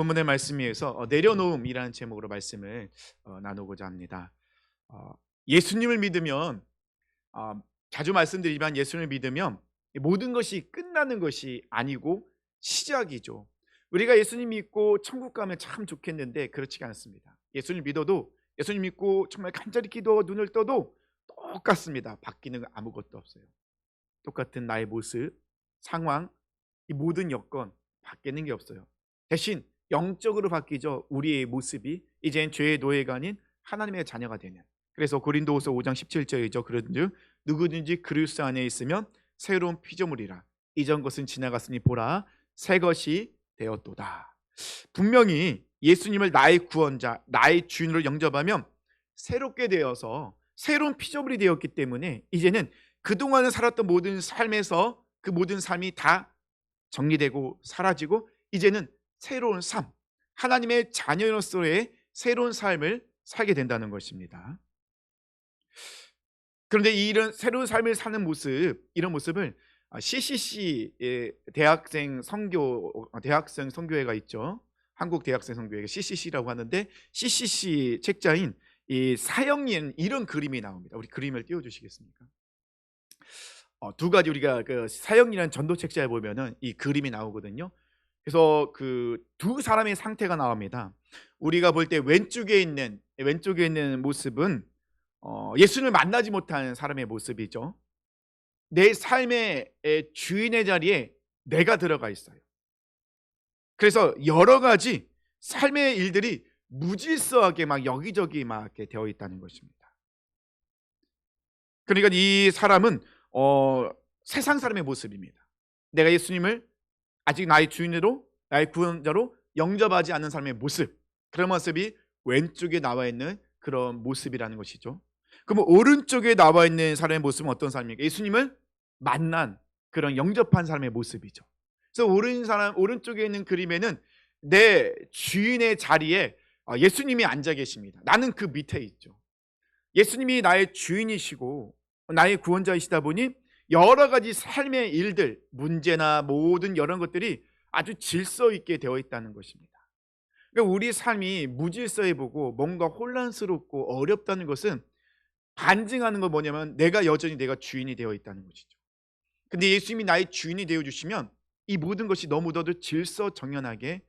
본문의 말씀 위에서 내려놓음이라는 제목으로 말씀을 나누고자 합니다. 어, 예수님을 믿으면 자주 말씀드리지만 예수님을 믿으면 모든 것이 끝나는 것이 아니고 시작이죠. 우리가 예수님 믿고 천국 가면 참 좋겠는데 그렇지가 않습니다. 예수님 믿어도 예수님 믿고 정말 간절히 기도하고 눈을 떠도 똑같습니다. 바뀌는 거 아무것도 없어요. 똑같은 나의 모습, 상황, 이 모든 여건 바뀌는 게 없어요. 대신 영적으로 바뀌죠. 우리의 모습이 이젠 죄의 노예가 아닌 하나님의 자녀가 되는. 그래서 고린도후서 5장 17절이죠. 그런즉 누구든지 그리스도 안에 있으면 새로운 피조물이라. 이전 것은 지나갔으니 보라 새 것이 되었도다. 분명히 예수님을 나의 구원자, 나의 주인으로 영접하면 새롭게 되어서 새로운 피조물이 되었기 때문에 이제는 그동안에 살았던 모든 삶에서 그 모든 삶이 다 정리되고 사라지고 이제는 새로운 삶, 하나님의 자녀로서의 새로운 삶을 살게 된다는 것입니다. 그런데 이런 새로운 삶을 사는 모습, 이런 모습을 CCC 대학생 선교회가 있죠. 한국 대학생 선교회가 CCC라고 하는데 CCC 책자인 이 사형리에는 이런 그림이 나옵니다. 우리 그림을 띄워주시겠습니까? 두 가지 우리가 그 사형이라는 전도 책자에 보면은 이 그림이 나오거든요. 그래서 그 두 사람의 상태가 나옵니다. 우리가 볼 때 왼쪽에 있는 모습은 예수를 만나지 못한 사람의 모습이죠. 내 삶의 주인의 자리에 내가 들어가 있어요. 그래서 여러 가지 삶의 일들이 무질서하게 막 여기저기 막 이렇게 되어 있다는 것입니다. 그러니까 이 사람은 세상 사람의 모습입니다. 내가 예수님을 아직 나의 주인으로 나의 구원자로 영접하지 않는 사람의 모습, 그런 모습이 왼쪽에 나와 있는 그런 모습이라는 것이죠. 그럼 오른쪽에 나와 있는 사람의 모습은 어떤 사람입니까? 예수님을 만난 그런 영접한 사람의 모습이죠. 그래서 오른쪽에 있는 그림에는 내 주인의 자리에 예수님이 앉아 계십니다. 나는 그 밑에 있죠. 예수님이 나의 주인이시고 나의 구원자이시다 보니 여러 가지 삶의 일들, 문제나 모든 여러 것들이 아주 질서 있게 되어 있다는 것입니다. 그러니까 우리 삶이 무질서해 보고 뭔가 혼란스럽고 어렵다는 것은 반증하는 건 뭐냐면 내가 주인이 되어 있다는 것이죠. 근데 예수님이 나의 주인이 되어 주시면 이 모든 것이 너무나도 질서정연하게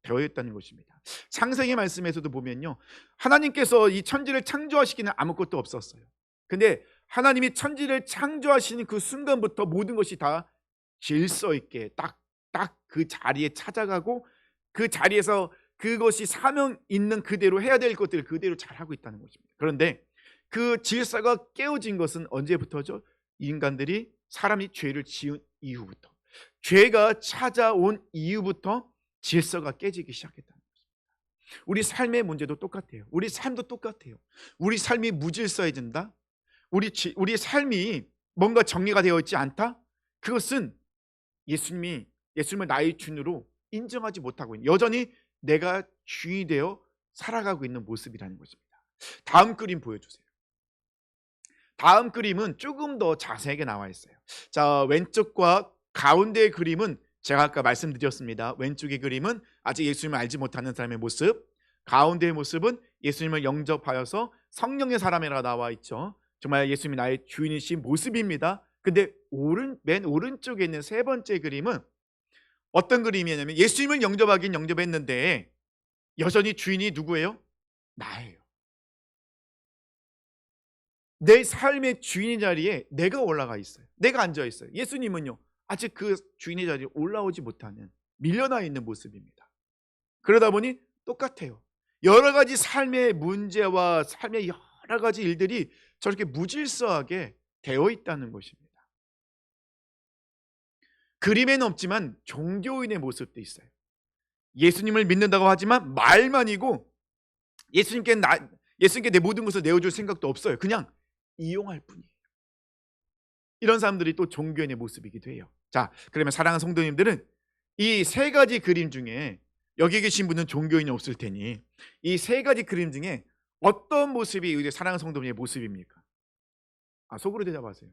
되어 있다는 것입니다. 창세기 말씀에서도 보면요, 하나님께서 이 천지를 창조하시기는 아무것도 없었어요. 근데 하나님이 천지를 창조하시는 그 순간부터 모든 것이 다 질서 있게 딱 그 자리에 찾아가고 그 자리에서 그것이 사명 있는 그대로 해야 될 것들을 그대로 잘하고 있다는 것입니다. 그런데 그 질서가 깨어진 것은 언제부터죠? 인간들이 사람이 죄를 지은 이후부터, 죄가 찾아온 이후부터 질서가 깨지기 시작했다는 것입니다. 우리 삶의 문제도 똑같아요. 우리 삶도 똑같아요. 우리 삶이 무질서해진다. 우리의 삶이 뭔가 정리가 되어 있지 않다. 그것은 예수님을 나의 주인으로 인정하지 못하고 있는, 여전히 내가 주인이 되어 살아가고 있는 모습이라는 것입니다. 다음 그림 보여주세요. 다음 그림은 조금 더 자세하게 나와 있어요. 자, 왼쪽과 가운데의 그림은 제가 아까 말씀드렸습니다. 왼쪽의 그림은 아직 예수님을 알지 못하는 사람의 모습, 가운데의 모습은 예수님을 영접하여서 성령의 사람이라 나와 있죠. 정말 예수님이 나의 주인이신 모습입니다. 근데 맨 오른쪽에 있는 세 번째 그림은 어떤 그림이냐면 예수님을 영접하긴 영접했는데 여전히 주인이 누구예요? 나예요. 내 삶의 주인의 자리에 내가 올라가 있어요. 내가 앉아 있어요. 예수님은요, 아직 그 주인의 자리에 올라오지 못하는 밀려나 있는 모습입니다. 그러다 보니 똑같아요. 여러 가지 삶의 문제와 삶의 여러 가지 일들이 저렇게 무질서하게 되어 있다는 것입니다. 그림에는 없지만 종교인의 모습도 있어요. 예수님을 믿는다고 하지만 말만이고 예수님께 내 모든 것을 내어줄 생각도 없어요. 그냥 이용할 뿐이에요. 이런 사람들이 또 종교인의 모습이기도 해요. 자, 그러면 사랑하는 성도님들은 이 세 가지 그림 중에, 여기 계신 분은 종교인이 없을 테니 이 세 가지 그림 중에 어떤 모습이 우리 사랑하는 성도님의 모습입니까? 속으로 대답하세요.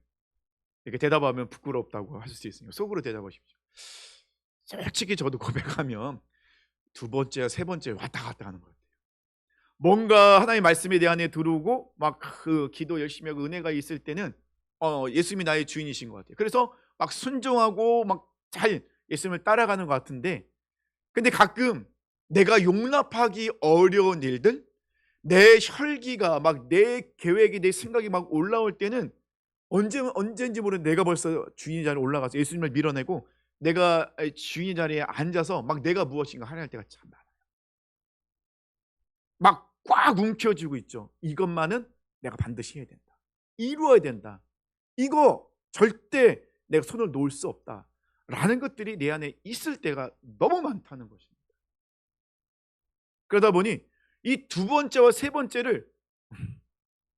이렇게 대답하면 부끄럽다고 하실 수 있으니까 속으로 대답하십시오. 솔직히 저도 고백하면 두 번째와 세 번째 왔다 갔다 하는 것 같아요. 뭔가 하나님의 말씀에 대한 들어오고 막 그 기도 열심히 하고 은혜가 있을 때는 예수님이 나의 주인이신 것 같아요. 그래서 막 순종하고 막 잘 예수님을 따라가는 것 같은데, 근데 가끔 내가 용납하기 어려운 일들, 내 혈기가 막 내 계획이 내 생각이 막 올라올 때는 언제인지 모르는 내가 벌써 주인의 자리에 올라가서 예수님을 밀어내고 내가 주인의 자리에 앉아서 막 내가 무엇인가 하려할 때가 참 많아요. 막 꽉 움켜쥐고 있죠. 이것만은 내가 반드시 해야 된다. 이루어야 된다. 이거 절대 내가 손을 놓을 수 없다. 라는 것들이 내 안에 있을 때가 너무 많다는 것입니다. 그러다 보니 이 두 번째와 세 번째를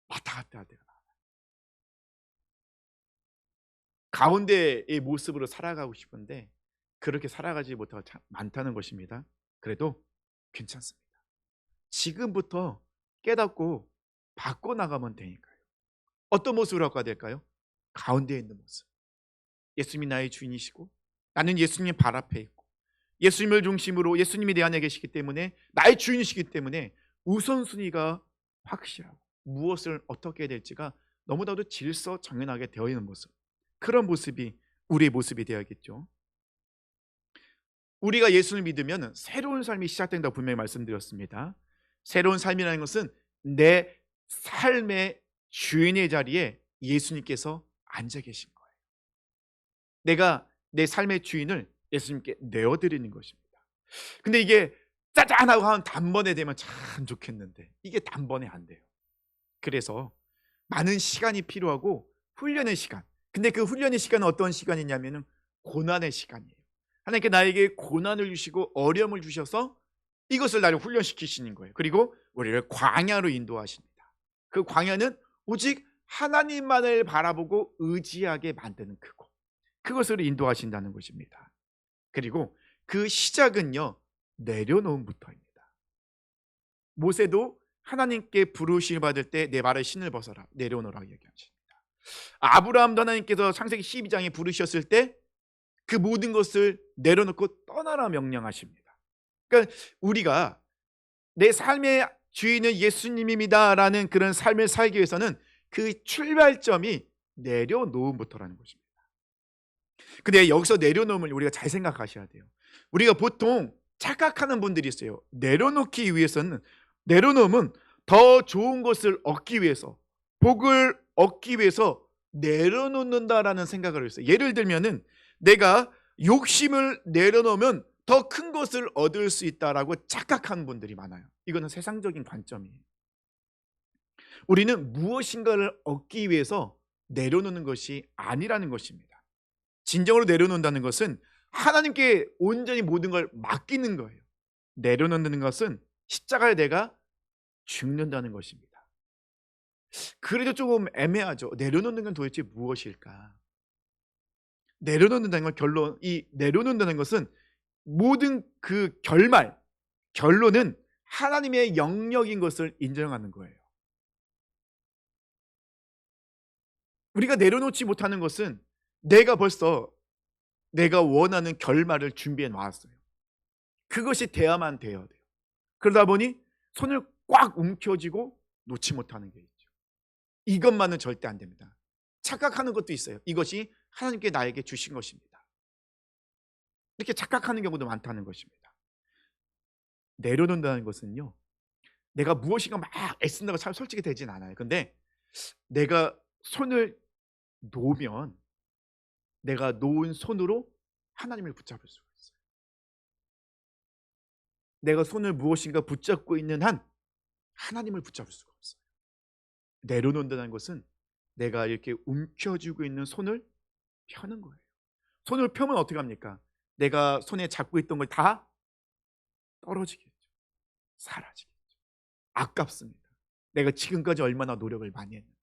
왔다 갔다 할 때가 많아요. 가운데의 모습으로 살아가고 싶은데 그렇게 살아가지 못하고 참 많다는 것입니다. 그래도 괜찮습니다. 지금부터 깨닫고 바꿔나가면 되니까요. 어떤 모습으로 바꿔야 될까요? 가운데에 있는 모습. 예수님이 나의 주인이시고 나는 예수님 발 앞에 있고 예수님을 중심으로 예수님이 내 안에 계시기 때문에 나의 주인이시기 때문에 우선순위가 확실하고 무엇을 어떻게 해야 될지가 너무나도 질서정연하게 되어 있는 모습, 그런 모습이 우리의 모습이 되어야겠죠. 우리가 예수를 믿으면 새로운 삶이 시작된다고 분명히 말씀드렸습니다. 새로운 삶이라는 것은 내 삶의 주인의 자리에 예수님께서 앉아 계신 거예요. 내가 내 삶의 주인을 예수님께 내어드리는 것입니다. 근데 이게 짜잔하고 한 단번에 되면 참 좋겠는데 이게 단번에 안 돼요. 그래서 많은 시간이 필요하고 훈련의 시간. 근데 그 훈련의 시간은 어떤 시간이냐면은 고난의 시간이에요. 하나님께 나에게 고난을 주시고 어려움을 주셔서 이것을 나를 훈련시키시는 거예요. 그리고 우리를 광야로 인도하십니다. 그 광야는 오직 하나님만을 바라보고 의지하게 만드는 그곳, 그것으로 인도하신다는 것입니다. 그리고 그 시작은요, 내려놓음부터입니다. 모세도 하나님께 부르심을 받을 때 내 발을 신을 벗어라, 내려놓으라고 얘기하십니다. 아브라함도 하나님께서 창세기 12장에 부르셨을 때 그 모든 것을 내려놓고 떠나라 명령하십니다. 그러니까 우리가 내 삶의 주인은 예수님입니다라는 그런 삶을 살기 위해서는 그 출발점이 내려놓음부터라는 것입니다. 근데 여기서 내려놓음을 우리가 잘 생각하셔야 돼요. 우리가 보통 착각하는 분들이 있어요. 내려놓기 위해서는, 내려놓음은 더 좋은 것을 얻기 위해서, 복을 얻기 위해서 내려놓는다라는 생각을 했어요. 예를 들면은 내가 욕심을 내려놓으면 더 큰 것을 얻을 수 있다라고 착각하는 분들이 많아요. 이거는 세상적인 관점이에요. 우리는 무엇인가를 얻기 위해서 내려놓는 것이 아니라는 것입니다. 진정으로 내려놓는다는 것은 하나님께 온전히 모든 걸 맡기는 거예요. 내려놓는 것은 십자가에 내가 죽는다는 것입니다. 그래도 조금 애매하죠. 내려놓는 건 도대체 무엇일까? 내려놓는다는 건 이 내려놓는다는 것은 모든 그 결론은 하나님의 영역인 것을 인정하는 거예요. 우리가 내려놓지 못하는 것은 내가 벌써 내가 원하는 결말을 준비해 놨어요. 그것이 돼야만 돼야 돼요. 그러다 보니 손을 꽉 움켜쥐고 놓지 못하는 게 있죠. 이것만은 절대 안 됩니다. 착각하는 것도 있어요. 이것이 하나님께 나에게 주신 것입니다. 이렇게 착각하는 경우도 많다는 것입니다. 내려놓는다는 것은요, 내가 무엇인가 막 애쓴다고 참 솔직히 되진 않아요. 근데 내가 손을 놓으면 내가 놓은 손으로 하나님을 붙잡을 수가 있어요. 내가 손을 무엇인가 붙잡고 있는 한 하나님을 붙잡을 수가 없어요. 내려놓는다는 것은 내가 이렇게 움켜쥐고 있는 손을 펴는 거예요. 손을 펴면 어떻게 합니까? 내가 손에 잡고 있던 걸 다 떨어지겠죠. 사라지겠죠. 아깝습니다. 내가 지금까지 얼마나 노력을 많이 했는데,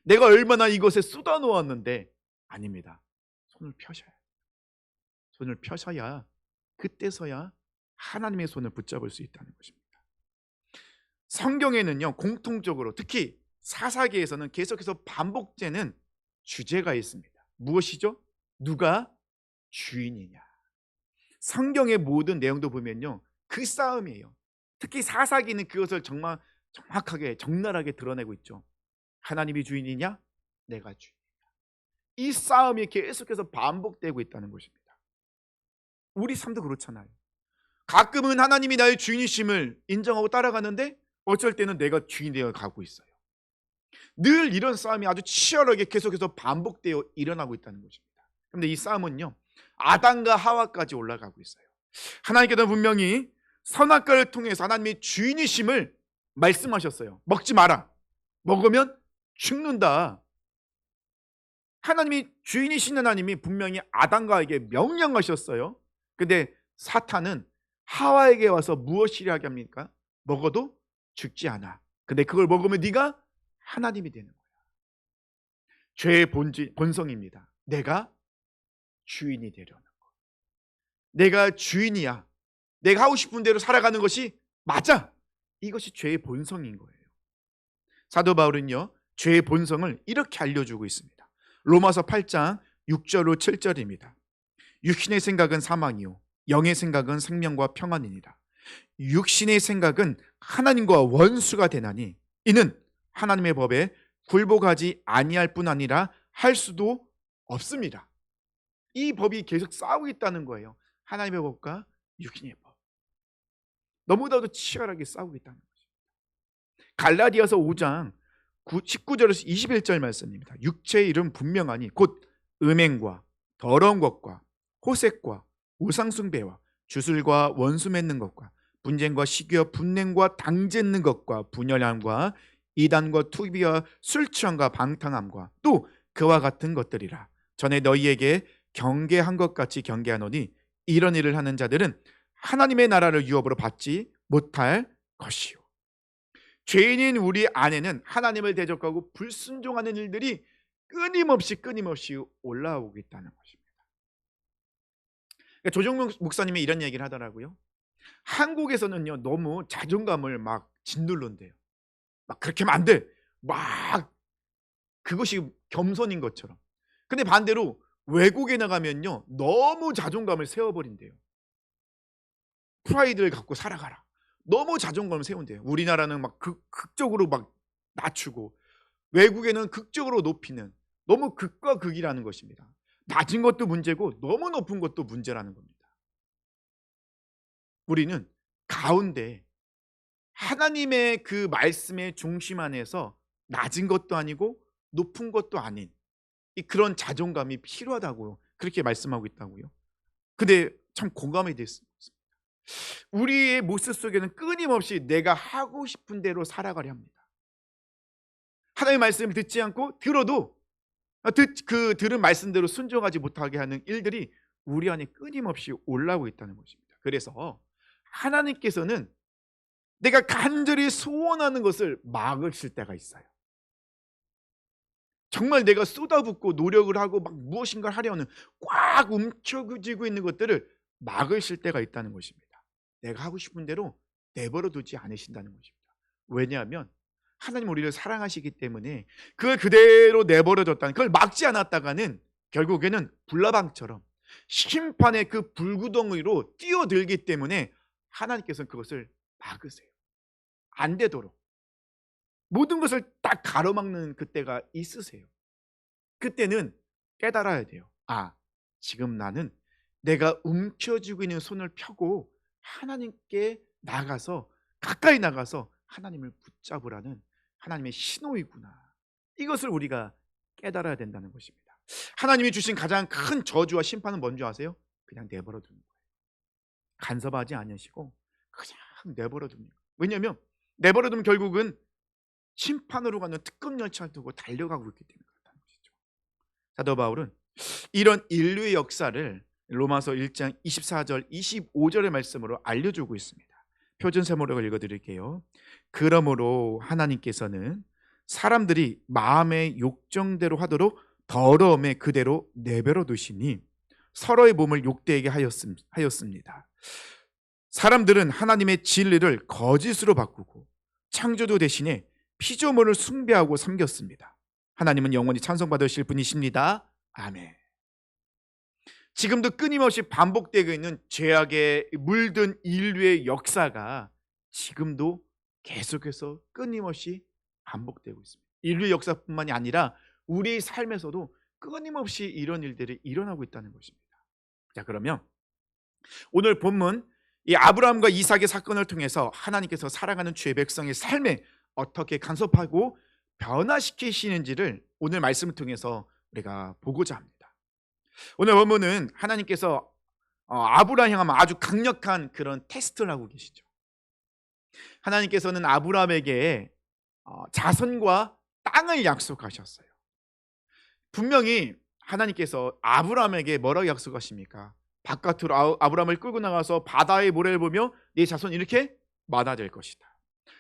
내가 얼마나 이것에 쏟아 놓았는데, 아닙니다. 손을 펴셔야 돼요. 손을 펴셔야 그때서야 하나님의 손을 붙잡을 수 있다는 것입니다. 성경에는요, 공통적으로 특히 사사기에서는 계속해서 반복되는 주제가 있습니다. 무엇이죠? 누가 주인이냐. 성경의 모든 내용도 보면요, 그 싸움이에요. 특히 사사기는 그것을 정말 정확하게 적나라하게 드러내고 있죠. 하나님이 주인이냐? 내가 주인. 이 싸움이 계속해서 반복되고 있다는 것입니다. 우리 삶도 그렇잖아요. 가끔은 하나님이 나의 주인이심을 인정하고 따라가는데 어쩔 때는 내가 주인이 되어 가고 있어요. 늘 이런 싸움이 아주 치열하게 계속해서 반복되어 일어나고 있다는 것입니다. 그런데 이 싸움은요, 아담과 하와까지 올라가고 있어요. 하나님께서는 분명히 선악과를 통해서 하나님의 주인이심을 말씀하셨어요. 먹지 마라. 먹으면 죽는다. 하나님이 주인이신 하나님이 분명히 아담과에게 명령하셨어요. 근데 사탄은 하와에게 와서 무엇이라 하게 합니까? 먹어도 죽지 않아. 근데 그걸 먹으면 네가 하나님이 되는 거야. 죄의 본성입니다. 내가 주인이 되려는 거. 내가 주인이야. 내가 하고 싶은 대로 살아가는 것이 맞아. 이것이 죄의 본성인 거예요. 사도 바울은요, 죄의 본성을 이렇게 알려주고 있습니다. 로마서 8장 6절로 7절입니다. 육신의 생각은 사망이요 영의 생각은 생명과 평안이니라. 육신의 생각은 하나님과 원수가 되나니 이는 하나님의 법에 굴복하지 아니할 뿐 아니라 할 수도 없습니다. 이 법이 계속 싸우고 있다는 거예요. 하나님의 법과 육신의 법. 너무나도 치열하게 싸우고 있다는 거죠. 갈라디아서 5장 19절에서 21절 말씀입니다. 육체의 이름 분명하니 곧 음행과 더러운 것과 호색과 우상숭배와 주술과 원수 맺는 것과 분쟁과 시기와 분냉과 당짓는 것과 분열함과 이단과 투비와 술 취함과 방탕함과 또 그와 같은 것들이라. 전에 너희에게 경계한 것 같이 경계하노니 이런 일을 하는 자들은 하나님의 나라를 유업으로 받지 못할 것이요. 죄인인 우리 안에는 하나님을 대적하고 불순종하는 일들이 끊임없이 올라오고 있다는 것입니다. 그러니까 조정묵 목사님이 이런 얘기를 하더라고요. 한국에서는요, 너무 자존감을 막 짓누른대요. 막 그렇게 하면 안 돼. 막 그것이 겸손인 것처럼. 근데 반대로 외국에 나가면요, 너무 자존감을 세워버린대요. 프라이드를 갖고 살아가라. 너무 자존감을 세운대요. 우리나라는 막 극적으로 막 낮추고 외국에는 극적으로 높이는, 너무 극과 극이라는 것입니다. 낮은 것도 문제고 너무 높은 것도 문제라는 겁니다. 우리는 가운데 하나님의 그 말씀의 중심 안에서 낮은 것도 아니고 높은 것도 아닌 그런 자존감이 필요하다고요. 그렇게 말씀하고 있다고요. 근데 참 공감이 됐습니다. 우리의 모습 속에는 끊임없이 내가 하고 싶은 대로 살아가려 합니다. 하나님의 말씀을 듣지 않고 들어도 들은 말씀대로 순종하지 못하게 하는 일들이 우리 안에 끊임없이 올라오고 있다는 것입니다. 그래서 하나님께서는 내가 간절히 소원하는 것을 막으실 때가 있어요. 정말 내가 쏟아붓고 노력을 하고 막 무엇인가를 하려는 꽉 움켜쥐고 있는 것들을 막으실 때가 있다는 것입니다. 내가 하고 싶은 대로 내버려 두지 않으신다는 것입니다. 왜냐하면 하나님 우리를 사랑하시기 때문에 그걸 그대로 내버려 뒀다는, 그걸 막지 않았다가는 결국에는 불나방처럼 심판의 그 불구덩이로 뛰어들기 때문에 하나님께서는 그것을 막으세요. 안 되도록 모든 것을 딱 가로막는 그때가 있으세요. 그때는 깨달아야 돼요. 아, 지금 나는 내가 움켜쥐고 있는 손을 펴고 하나님께 나가서, 가까이 나가서 하나님을 붙잡으라는 하나님의 신호이구나. 이것을 우리가 깨달아야 된다는 것입니다. 하나님이 주신 가장 큰 저주와 심판은 뭔지 아세요? 그냥 내버려 두는 거예요. 간섭하지 않으시고 그냥 내버려 두는 거예요. 왜냐하면 내버려 두면 결국은 심판으로 가는 특급 열차를 두고 달려가고 있기 때문에 그렇다는 것이죠. 사도 바울은 이런 인류의 역사를 로마서 1장 24절 25절의 말씀으로 알려주고 있습니다. 표준 세모록을 읽어드릴게요. 그러므로 하나님께서는 사람들이 마음의 욕정대로 하도록 더러움에 그대로 내버려 두시니 서로의 몸을 욕되게 하였습니다. 사람들은 하나님의 진리를 거짓으로 바꾸고 창조주 대신에 피조물을 숭배하고 섬겼습니다. 하나님은 영원히 찬송받으실 분이십니다. 아멘. 지금도 끊임없이 반복되고 있는 죄악에 물든 인류의 역사가 지금도 계속해서 끊임없이 반복되고 있습니다. 인류의 역사뿐만이 아니라 우리의 삶에서도 끊임없이 이런 일들이 일어나고 있다는 것입니다. 자, 그러면 오늘 본문 이 아브라함과 이삭의 사건을 통해서 하나님께서 사랑하는 주의 백성의 삶에 어떻게 간섭하고 변화시키시는지를 오늘 말씀을 통해서 우리가 보고자 합니다. 오늘 본문은 하나님께서 아브라함 향하면 아주 강력한 그런 테스트를 하고 계시죠. 하나님께서는 아브라함에게 자손과 땅을 약속하셨어요. 분명히 하나님께서 아브라함에게 뭐라고 약속하십니까? 바깥으로 아브라함을 끌고 나가서 바다의 모래를 보며 네 자손 이렇게 많아질 것이다.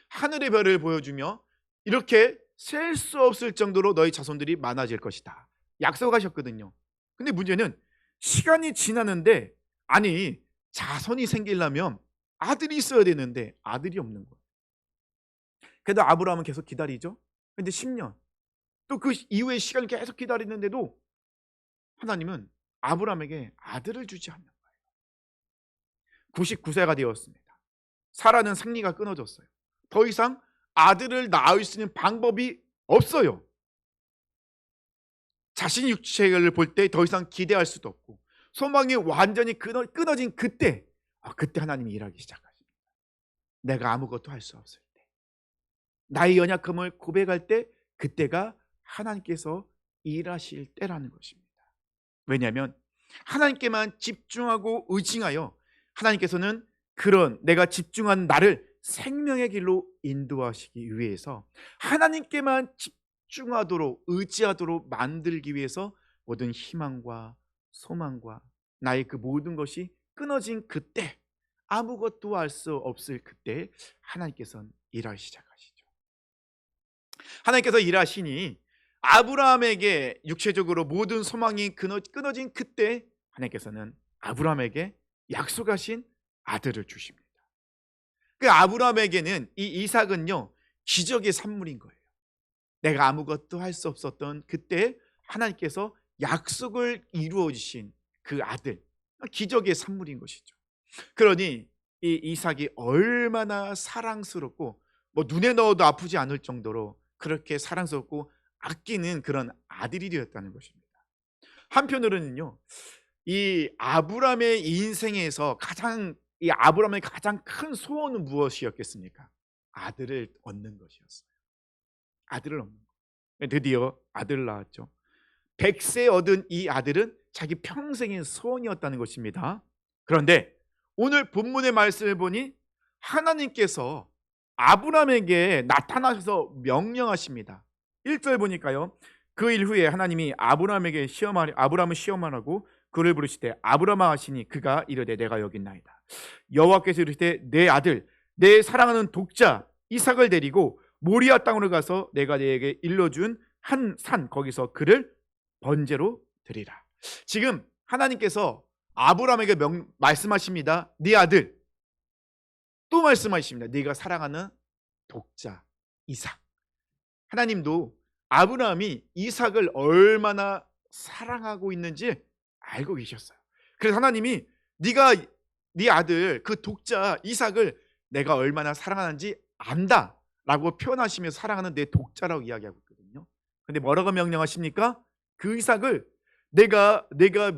하늘의 별을 보여주며 이렇게 셀 수 없을 정도로 너희 자손들이 많아질 것이다. 약속하셨거든요. 근데 문제는 시간이 지나는데 아니 자손이 생기려면 아들이 있어야 되는데 아들이 없는 거예요. 그래도 아브라함은 계속 기다리죠. 근데 10년 또 그 이후의 시간을 계속 기다리는데도 하나님은 아브라함에게 아들을 주지 않는 거예요. 99세가 되었습니다. 사라는 생리가 끊어졌어요. 더 이상 아들을 낳을 수 있는 방법이 없어요. 자신이 육체를 볼 때 더 이상 기대할 수도 없고 소망이 완전히 끊어진 그때 하나님이 일하기 시작하십니다. 내가 아무것도 할 수 없을 때, 나의 연약함을 고백할 때, 그때가 하나님께서 일하실 때라는 것입니다. 왜냐하면 하나님께만 집중하고 의지하여 하나님께서는 그런 내가 집중한 나를 생명의 길로 인도하시기 위해서 하나님께만 집중하도록 의지하도록 만들기 위해서 모든 희망과 소망과 나의 그 모든 것이 끊어진 그때, 아무것도 할 수 없을 그때 하나님께서는 일하기 시작하시죠. 하나님께서 일하시니 아브라함에게 육체적으로 모든 소망이 끊어진 그때 하나님께서는 아브라함에게 약속하신 아들을 주십니다. 그 아브라함에게는 이 이삭은요 기적의 산물인 거예요. 내가 아무것도 할 수 없었던 그때 하나님께서 약속을 이루어 주신 그 아들, 기적의 산물인 것이죠. 그러니 이 이삭이 얼마나 사랑스럽고 눈에 넣어도 아프지 않을 정도로 그렇게 사랑스럽고 아끼는 그런 아들이 되었다는 것입니다. 한편으로는요, 이 아브라함의 인생에서 이 아브라함의 가장 큰 소원은 무엇이었겠습니까? 아들을 얻는 것이었어요. 아들을 얻는 것. 드디어 아들을 낳았죠. 100세 얻은 이 아들은 자기 평생의 소원이었다는 것입니다. 그런데 오늘 본문의 말씀을 보니 하나님께서 아브라함에게 나타나셔서 명령하십니다. 1절 보니까요. 그 일 후에 하나님이 아브라함을 시험하라고 그를 부르시되 아브라함아 하시니 그가 이르되 내가 여기 있나이다. 여호와께서 이르시되 내 아들 내 사랑하는 독자 이삭을 데리고 모리아 땅으로 가서 내가 네게 일러준 한 산 거기서 그를 번제로 드리라. 지금 하나님께서 아브라함에게 말씀하십니다. 네 아들, 또 말씀하십니다. 네가 사랑하는 독자 이삭. 하나님도 아브라함이 이삭을 얼마나 사랑하고 있는지 알고 계셨어요. 그래서 하나님이 네 아들 그 독자 이삭을 내가 얼마나 사랑하는지 안다 라고 표현하시면서 사랑하는 내 독자라고 이야기하고 있거든요. 근데 뭐라고 명령하십니까? 그 이삭을 내가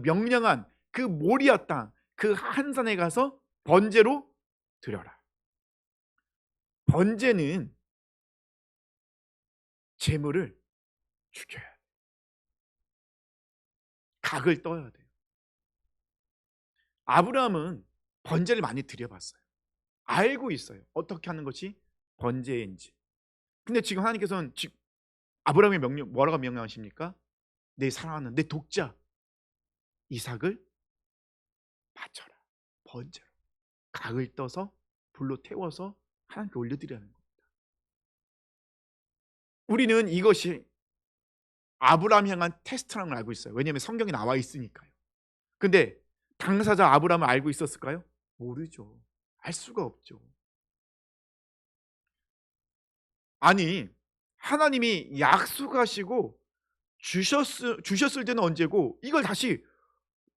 명령한 그 모리아 땅 그 한산에 가서 번제로 드려라. 번제는 제물을 죽여야 돼. 각을 떠야 돼요. 아브라함은 번제를 많이 드려봤어요. 알고 있어요. 어떻게 하는 것이 번제인지. 근데 지금 하나님께서는 아브라함의 뭐라고 명령하십니까? 내 사랑하는 내 독자 이삭을 바쳐라. 번제로. 각을 떠서 불로 태워서 하나님께 올려드리라는 겁니다. 우리는 이것이 아브라함 향한 테스트라는 걸 알고 있어요. 왜냐하면 성경에 나와 있으니까요. 근데 당사자 아브라함을 알고 있었을까요? 모르죠. 알 수가 없죠. 아니 하나님이 약속하시고 주셨을 때는 언제고 이걸 다시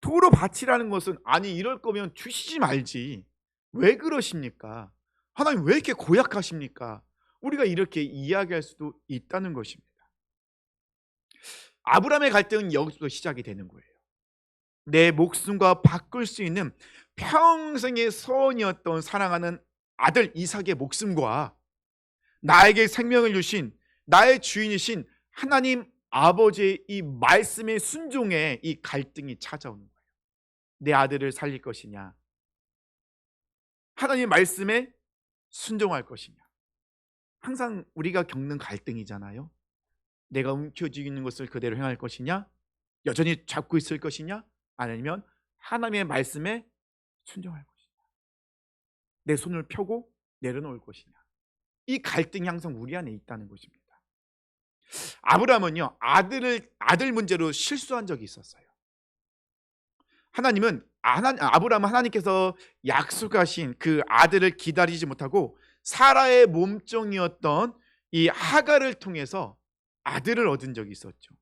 도로 바치라는 것은 아니 이럴 거면 주시지 말지. 왜 그러십니까? 하나님 왜 이렇게 고약하십니까? 우리가 이렇게 이야기할 수도 있다는 것입니다. 아브라함의 갈등은 여기서 시작이 되는 거예요. 내 목숨과 바꿀 수 있는 평생의 소원이었던 사랑하는 아들 이삭의 목숨과 나에게 생명을 주신 나의 주인이신 하나님 아버지의 이 말씀의 순종에 이 갈등이 찾아오는 거예요. 내 아들을 살릴 것이냐, 하나님 말씀에 순종할 것이냐. 항상 우리가 겪는 갈등이잖아요. 내가 움켜쥐고 있는 것을 그대로 행할 것이냐, 여전히 잡고 있을 것이냐, 아니면 하나님의 말씀에 순종할 것이냐, 내 손을 펴고 내려놓을 것이냐. 이 갈등이 항상 우리 안에 있다는 것입니다. 아브라함은요, 아들 문제로 실수한 적이 있었어요. 아브라함은 하나님께서 약속하신 그 아들을 기다리지 못하고 사라의 몸종이었던 이 하갈을 통해서 아들을 얻은 적이 있었죠.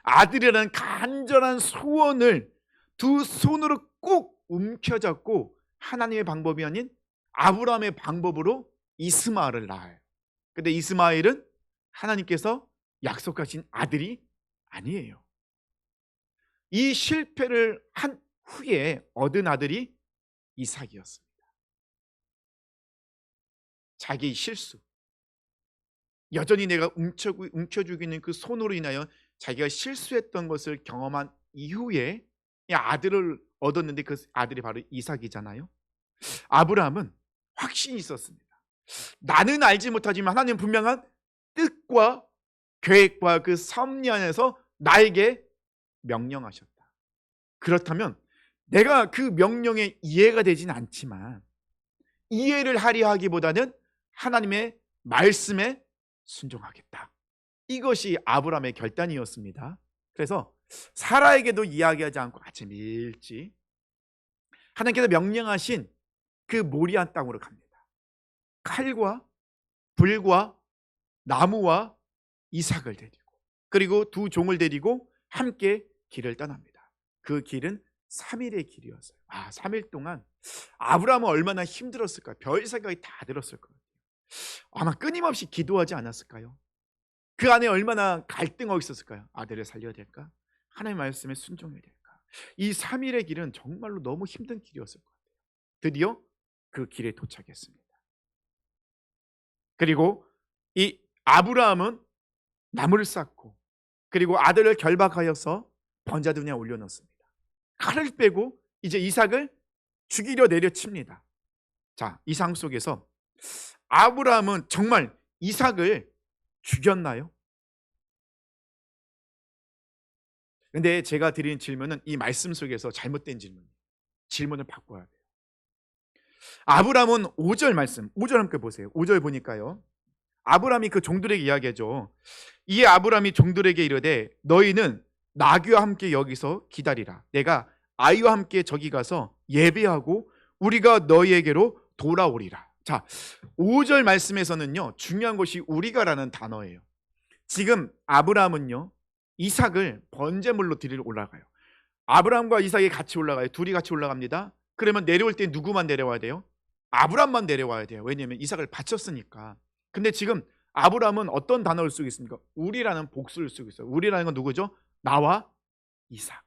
아들이라는 간절한 소원을 두 손으로 꼭 움켜잡고 하나님의 방법이 아닌 아브라함의 방법으로 이스마엘을 낳아요. 근데 이스마엘은 하나님께서 약속하신 아들이 아니에요. 이 실패를 한 후에 얻은 아들이 이삭이었습니다. 자기의 실수, 여전히 내가 움켜쥐고 있는 그 손으로 인하여 자기가 실수했던 것을 경험한 이후에 이 아들을 얻었는데 그 아들이 바로 이삭이잖아요. 아브라함은 확신이 있었습니다. 나는 알지 못하지만 하나님은 분명한 뜻과 계획과 그 섭리 안에서 나에게 명령하셨다. 그렇다면 내가 그 명령에 이해가 되진 않지만 이해를 하려 하기보다는 하나님의 말씀에 순종하겠다. 이것이 아브라함의 결단이었습니다. 그래서 사라에게도 이야기하지 않고 아침 일찍 하나님께서 명령하신 그 모리아 땅으로 갑니다. 칼과 불과 나무와 이삭을 데리고, 그리고 두 종을 데리고 함께 길을 떠납니다. 그 길은 3일의 길이었어요. 3일 동안 아브라함은 얼마나 힘들었을까요? 별 생각이 다 들었을 거예요. 아마 끊임없이 기도하지 않았을까요? 그 안에 얼마나 갈등하고 있었을까요? 아들을 살려야 될까? 하나님의 말씀에 순종해야 될까? 이 3일의 길은 정말로 너무 힘든 길이었을 것 같아요. 드디어 그 길에 도착했습니다. 그리고 이 아브라함은 나무를 쌓고 그리고 아들을 결박하여서 번자둔에 올려놓습니다. 칼을 빼고 이제 이삭을 죽이려 내려칩니다. 자, 이 상황 속에서 아브라함은 정말 이삭을 죽였나요? 근데 제가 드린 질문은 이 말씀 속에서 잘못된 질문이에요. 질문을 바꿔야 돼요. 아브라함은 5절 말씀, 5절 함께 보세요. 5절 보니까요, 아브라함이 그 종들에게 이야기하죠. 이에 아브라함이 종들에게 이르되 너희는 나귀와 함께 여기서 기다리라. 내가 아이와 함께 저기 가서 예배하고 우리가 너희에게로 돌아오리라. 자, 5절 말씀에서는요, 중요한 것이 우리가라는 단어예요. 지금 아브라함은요, 이삭을 번제물로 드리러 올라가요. 아브라함과 이삭이 같이 올라가요. 둘이 같이 올라갑니다. 그러면 내려올 때 누구만 내려와야 돼요? 아브라함만 내려와야 돼요. 왜냐하면 이삭을 바쳤으니까. 근데 지금 아브라함은 어떤 단어를 쓰고 있습니까? 우리라는 복수를 쓰고 있어요. 우리라는 건 누구죠? 나와 이삭.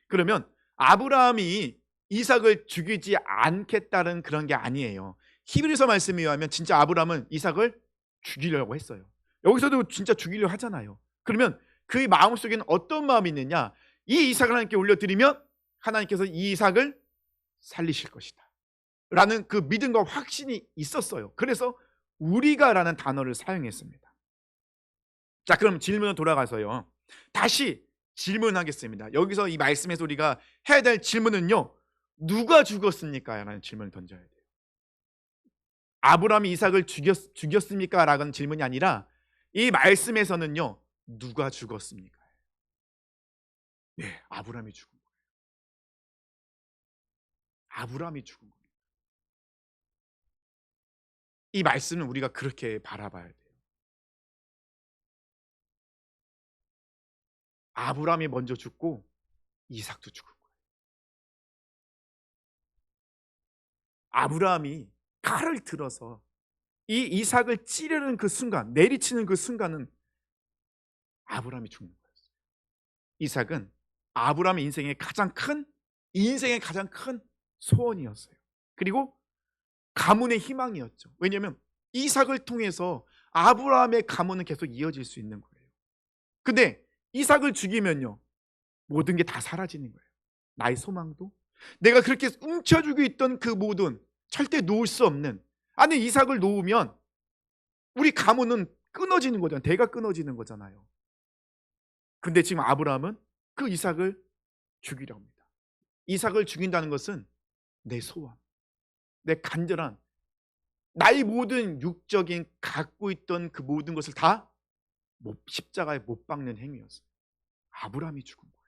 그러면 아브라함이 이삭을 죽이지 않겠다는 그런 게 아니에요. 히브리서 말씀에 의하면 진짜 아브라함은 이삭을 죽이려고 했어요. 여기서도 진짜 죽이려고 하잖아요. 그러면 그의 마음속에는 어떤 마음이 있느냐? 이 이삭을 하나님께 올려드리면 하나님께서 이 이삭을 살리실 것이다 라는 그 믿음과 확신이 있었어요. 그래서 우리가라는 단어를 사용했습니다. 자, 그럼 질문으로 돌아가서요, 다시 질문하겠습니다. 여기서 이 말씀에서 우리가 해야 될 질문은요, 누가 죽었습니까? 라는 질문을 던져야 돼요. 아브라함이 이삭을 죽였습니까? 라는 질문이 아니라 이 말씀에서는요, 누가 죽었습니까? 네, 아브라함이 죽은 거예요. 아브라함이 죽은 겁니다. 이 말씀은 우리가 그렇게 바라봐야 돼요. 아브라함이 먼저 죽고 이삭도 죽은 거예요. 아브라함이 칼을 들어서 이 이삭을 찌르는 그 순간, 내리치는 그 순간은 아브라함이 죽는 거였어요. 이삭은 아브라함의 인생의 가장 큰 소원이었어요. 그리고 가문의 희망이었죠. 왜냐하면 이삭을 통해서 아브라함의 가문은 계속 이어질 수 있는 거예요. 근데 이삭을 죽이면요, 모든 게 다 사라지는 거예요. 나의 소망도, 내가 그렇게 움켜쥐고 있던 그 모든, 절대 놓을 수 없는, 아니 이삭을 놓으면 우리 가문은 끊어지는 거잖아요. 대가 끊어지는 거잖아요. 근데 지금 아브라함은 그 이삭을 죽이려 합니다. 이삭을 죽인다는 것은 내 소원, 내 간절한, 나의 모든 육적인 갖고 있던 그 모든 것을 다 십자가에 못 박는 행위였어요. 아브라함이 죽은 거예요.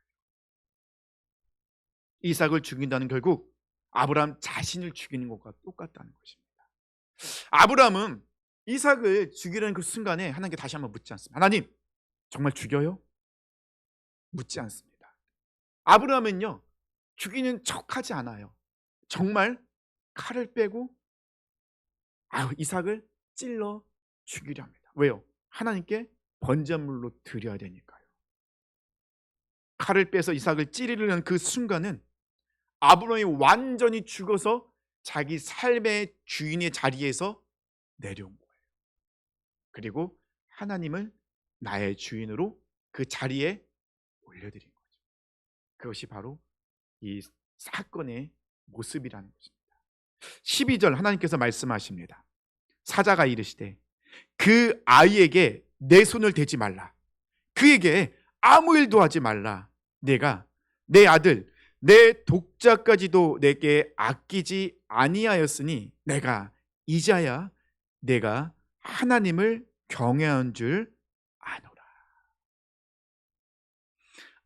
이삭을 죽인다는 결국 아브라함 자신을 죽이는 것과 똑같다는 것입니다. 아브라함은 이삭을 죽이려는 그 순간에 하나님께 다시 한번 묻지 않습니다. 하나님, 정말 죽여요? 묻지 않습니다. 아브라함은요, 죽이는 척하지 않아요. 정말 칼을 빼고 이삭을 찔러 죽이려 합니다. 왜요? 하나님께 번제물로 드려야 되니까요. 칼을 빼서 이삭을 찌르려는 그 순간은 아브라함이 완전히 죽어서 자기 삶의 주인의 자리에서 내려온 거예요. 그리고 하나님을 나의 주인으로 그 자리에 올려드린 거죠. 그것이 바로 이 사건의 모습이라는 것입니다. 12절 하나님께서 말씀하십니다. 사자가 이르시되 그 아이에게 내 손을 대지 말라. 그에게 아무 일도 하지 말라. 내가 내 아들 내 독자까지도 내게 아끼지 아니하였으니 내가 이제야 내가 하나님을 경외한 줄 아노라.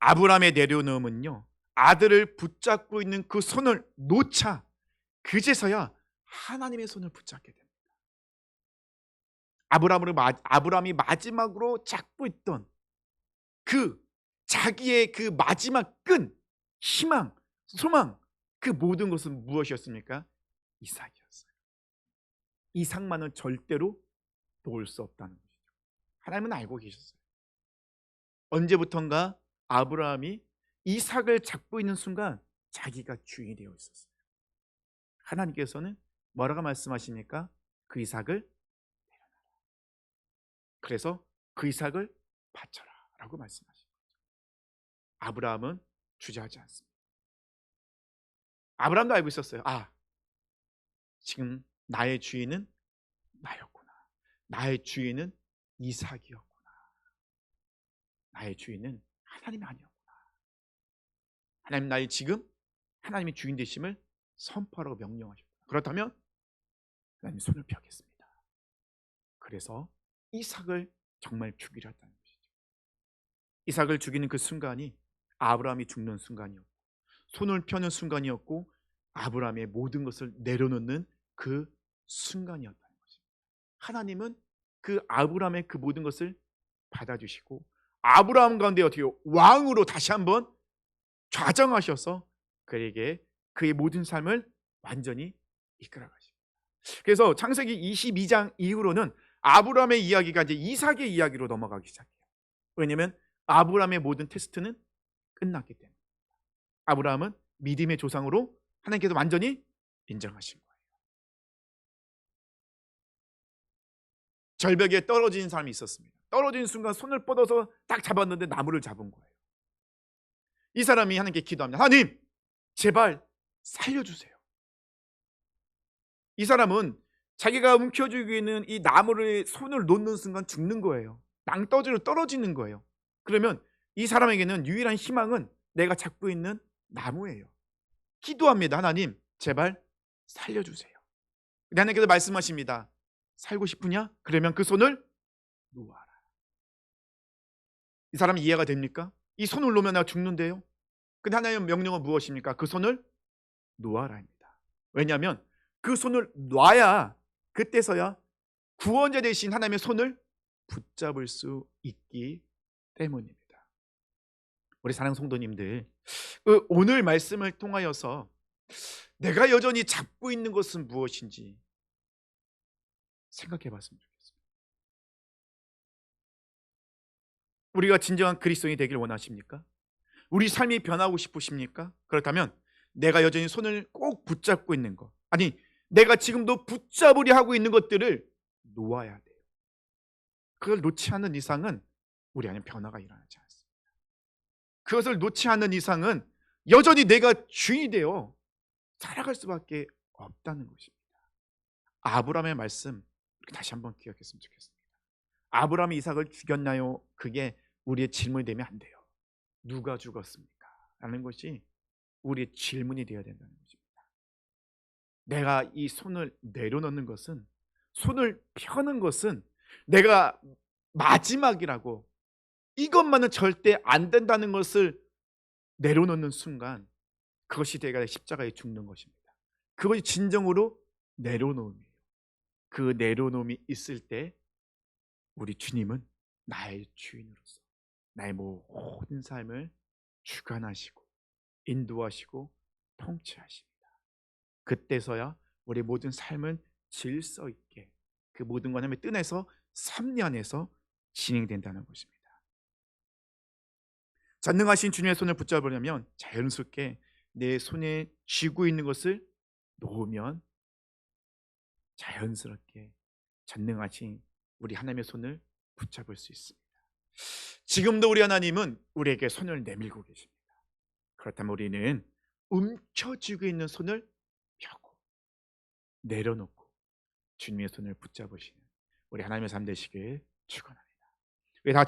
아브라함의 내려놓음은요, 아들을 붙잡고 있는 그 손을 놓자 그제서야 하나님의 손을 붙잡게 됩니다. 아브라함이 마지막으로 잡고 있던 그 자기의 그 마지막 끈, 희망, 소망, 그 모든 것은 무엇이었습니까? 이삭이었어요. 이삭만은 절대로 놓을 수 없다는 것이죠. 하나님은 알고 계셨어요. 언제부턴가 아브라함이 이삭을 잡고 있는 순간 자기가 주인이 되어 있었어요. 하나님께서는 뭐라고 말씀하십니까? 그 이삭을 내려놔라. 그래서 그 이삭을 바쳐라 라고 말씀하신 거죠. 아브라함은 주저하지 않습니다. 아브라함도 알고 있었어요. 지금 나의 주인은 나였구나. 나의 주인은 이삭이었구나. 나의 주인은 하나님이 아니었구나. 하나님 나의 지금 하나님이 주인 되심을 선포하라고 명령하셨구나. 그렇다면 하나님 손을 펴겠습니다. 그래서 이삭을 정말 죽이려 했다는 것이죠. 이삭을 죽이는 그 순간이 아브라함이 죽는 순간이었고, 손을 펴는 순간이었고, 아브라함의 모든 것을 내려놓는 그 순간이었다는 것입니다. 하나님은 그 아브라함의 그 모든 것을 받아주시고 아브라함 가운데 어떻게 왕으로 다시 한번 좌정하셔서 그에게 그의 모든 삶을 완전히 이끌어 가십니다. 그래서 창세기 22장 이후로는 아브라함의 이야기가 이제 이삭의 이야기로 넘어가기 시작해요. 왜냐하면 아브라함의 모든 테스트는 끝났기 때문에. 아브라함은 믿음의 조상으로 하나님께서 완전히 인정하신 거예요. 절벽에 떨어진 사람이 있었습니다. 떨어진 순간 손을 뻗어서 딱 잡았는데 나무를 잡은 거예요. 이 사람이 하나님께 기도합니다. 하나님, 제발 살려주세요. 이 사람은 자기가 움켜쥐고 있는 이 나무를 손을 놓는 순간 죽는 거예요. 낭떠지로 떨어지는 거예요. 그러면 이 사람에게는 유일한 희망은 내가 잡고 있는 나무예요. 기도합니다. 하나님, 제발 살려주세요. 하나님께서 말씀하십니다. 살고 싶으냐? 그러면 그 손을 놓아라. 이 사람이 이해가 됩니까? 이 손을 놓으면 내가 죽는데요. 근데 하나님의 명령은 무엇입니까? 그 손을 놓아라입니다. 왜냐하면 그 손을 놔야 그때서야 구원자 되신 하나님의 손을 붙잡을 수 있기 때문입니다. 우리 사랑 성도님들, 오늘 말씀을 통하여서 내가 여전히 잡고 있는 것은 무엇인지 생각해 봤으면 좋겠습니다. 우리가 진정한 그리스도인이 되길 원하십니까? 우리 삶이 변하고 싶으십니까? 그렇다면 내가 여전히 손을 꼭 붙잡고 있는 것, 아니 내가 지금도 붙잡으려 하고 있는 것들을 놓아야 돼요. 그걸 놓지 않는 이상은 우리 안에 변화가 일어나지 않습니다. 그것을 놓지 않는 이상은 여전히 내가 주인이 되어 살아갈 수밖에 없다는 것입니다. 아브라함의 말씀 다시 한번 기억했으면 좋겠습니다. 아브라함이 이삭을 죽였나요? 그게 우리의 질문이 되면 안 돼요. 누가 죽었습니까? 라는 것이 우리의 질문이 되어야 된다는 것입니다. 내가 이 손을 내려놓는 것은, 손을 펴는 것은 내가 마지막이라고, 이것만은 절대 안 된다는 것을 내려놓는 순간 그것이 내가 십자가에 죽는 것입니다. 그것이 진정으로 내려놓음이에요. 그 내려놓음이 있을 때 우리 주님은 나의 주인으로서 나의 모든 삶을 주관하시고 인도하시고 통치하십니다. 그때서야 우리 모든 삶은 질서 있게 그 모든 관념의 뜬에서 섭리 안에서 진행된다는 것입니다. 전능하신 주님의 손을 붙잡으려면 자연스럽게 내 손에 쥐고 있는 것을 놓으면 자연스럽게 전능하신 우리 하나님의 손을 붙잡을 수 있습니다. 지금도 우리 하나님은 우리에게 손을 내밀고 계십니다. 그렇다면 우리는 움켜쥐고 있는 손을 펴고 내려놓고 주님의 손을 붙잡으시는 우리 하나님의 삶 되시길 축원합니다. 우리 다